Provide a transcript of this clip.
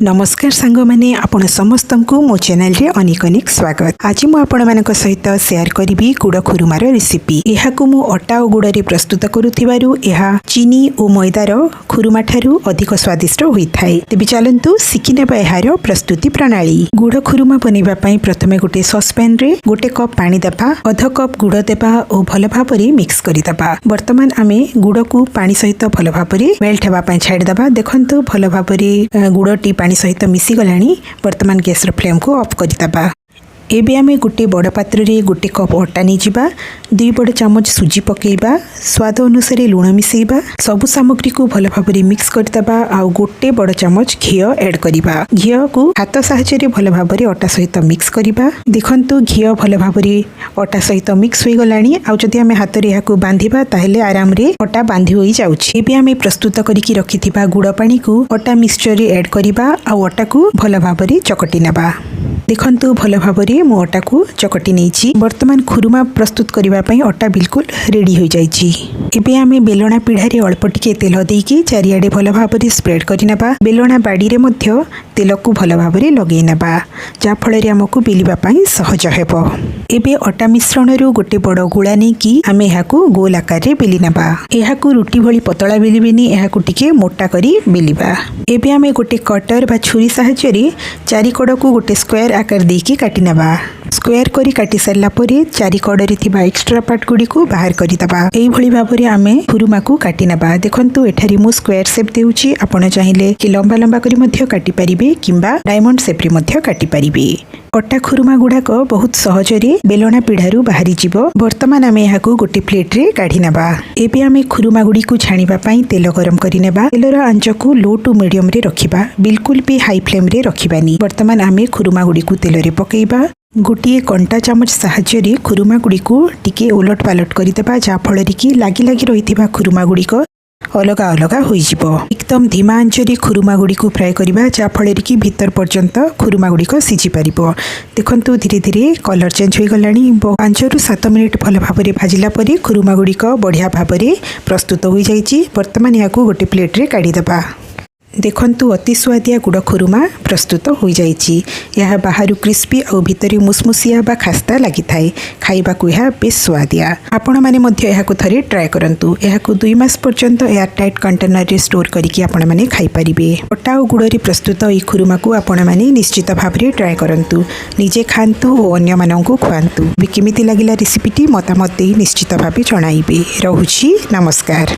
नमस्कार सांग मैंने आपण समस्त को मो चैनल रे अनेक अनेक स्वागत। आज मु आपण मानक सहित शेयर करी गुड़ खुरुमार रेसिपी। यहाकू मु अटा और गुड़ रे प्रस्तुत करुथिबारु यहा चीनी और मैदार खुरुमा ठारू अधिक स्वादिष्ट होइथाय। तेबे चलंतु सिखि नेबा एहार प्रस्तुति प्रणाली। गुड़ खुरुमा बनैबा पई प्रथमे गोटे सॉसपैन रे गोटे कप पानी देबा, आधा कप गुड़ देबा और भल भाबरे मिक्स करि देबा। वर्तमान आमे गुड़ को पानी सहित भल भाबरे मेल्ट हेबा पई छाडी देबा। देखंतु भल भाबरे गुड़टी पानी सहित मिसी गलानी। वर्तमान गैस रो फ्लेम को ऑफ कर दबा। एबे आमे गोटे बड़ पात्र रे गोटे कप अटा नहीं जिबा, 2 बड़ चमच सुजी पकेइबा, स्वाद अनुसार लुण मिसेइबा, सब सामग्री को भल भाबरे मिक्स कर दबा आ गोटे बड़ चमच घी ऐड करिबा। घी को हाथ साहाय्य रे भल भाबरे अटा सहित मिक्स करिबा। देखंतु घी भल भाबरे अटा सहित मिक्स होई गलानी। आ जदि आमे हाथ रे याकू बांधिबा ताहेले आराम रे अटा बांधि होई जाउछि। एबे आमे प्रस्तुत करिकि रखिथिबा गुड़ पानी को अटा मिक्सचर रे ऐड करिबा आ अटा को भल भाबरे चकटी नेबा। देखंतु भल भाबरे मो अटा को चकटी नेछि। वर्तमान खुरुमा प्रस्तुत करिबा पई अटा बिल्कुल रेडी हो जाइछि। एबे आमे बेलना पीढ़ा अल्प टिके तेल देकी चारिआडे भल भाबरे स्प्रेड करि नेबा। बेलना बाड़ी रे मध्य तेल को भल भाबरे लगेइ नेबा, जा फल रे हमकु बेलिबा पई सहज हेबो। एबे अटा मिश्रण रु गोटे बड़ गुळा नेकी आमे एहाकु गोल आकार रे बेली नेबा। एहाकु रुटी भली पतला बेलिबेनी, एहाकु टिके मोटा करी बेलिबा। एबे आमे गोटे कटर बा छुरी साहाय्य रे चारि कड़ को गोटे स्क्वायर आकार देकी काटी नेबा। स्क्वायर करी काटी सारला परे चारि कड़ रे थिबा एक्स्ट्रा पार्ट गुडी को बाहर करि दबा। एई भली भाबरे आमे खुरुमा को काटी नेबा। देखंतु एठारी मु स्क्वायर शेप देउची, आपण चाहिले कि लंबा लंबा करी मध्य काटी परिबे किंबा डायमंड शेप रे मध्य काटी परिबे। अटा खुरुमा गुड़ाक बहुत सहज रे बेलना पीढ़ारू बाहरी जीवो। वर्तमान आमे एहाकू गोटे प्लेट रे काढी नेबा। एबे आमे खुरुमा गुडी को छाणीबा पई तेल गरम करि नेबा। तेलर आंच को लो टू मीडियम रे रखिबा, बिल्कुल भी हाई फ्लेम रे रखिबानी। वर्तमान आमे खुरुमा गुडी को तेल रे पकेइबा। गोटे कंटा चामच साहाय्य रे खुरुमा गुडी को टिके उलट पालट करि देबा, जा फल रे कि लागी लागी रहिथिबा खुरुमा गुडी को अलग अलग होई जिवो। एकदम धीमा आंच रे खुरुमा गुडी को फ्राई करिबा, जा फल रे कि भीतर पर्यंत खुरुमा गुडी को सिझी परिबो। देखंतु धीरे धीरे कलर चेंज होई गलानी। 5 रु 7 मिनिट भल भाबरे भाजिला परे खुरुमा गुडी को बढ़िया भाबरे प्रस्तुत होई जाईची। वर्तमान याकू गोटे प्लेट रे काढी देबा। देखंतु अति स्वादिया गुड़ खुरुमा प्रस्तुत हो जाइछि। यह बाहर क्रिस्पी और भितर मुसमुसिया बा खास्ता लगी थाए। खाइबा को यह बेस स्वादिया। आपण माने मध्य यहाकू थरे ट्राई करंतु। यहाकू 2 मास पर्यंत एयर टाइट कंटेनर रे स्टोर करिकि आपण माने खाइ परिबे। अटा और गुड़ रे प्रस्तुत ई खुरुमा को आपण माने निश्चित भाबरे ट्राई करंतु। निजे खांतु और अन्य माननकु खुआंतु। केमिति लागिला रेसिपीटी मतामत दे निश्चित भाबे जणाइबे। रहुछि नमस्कार।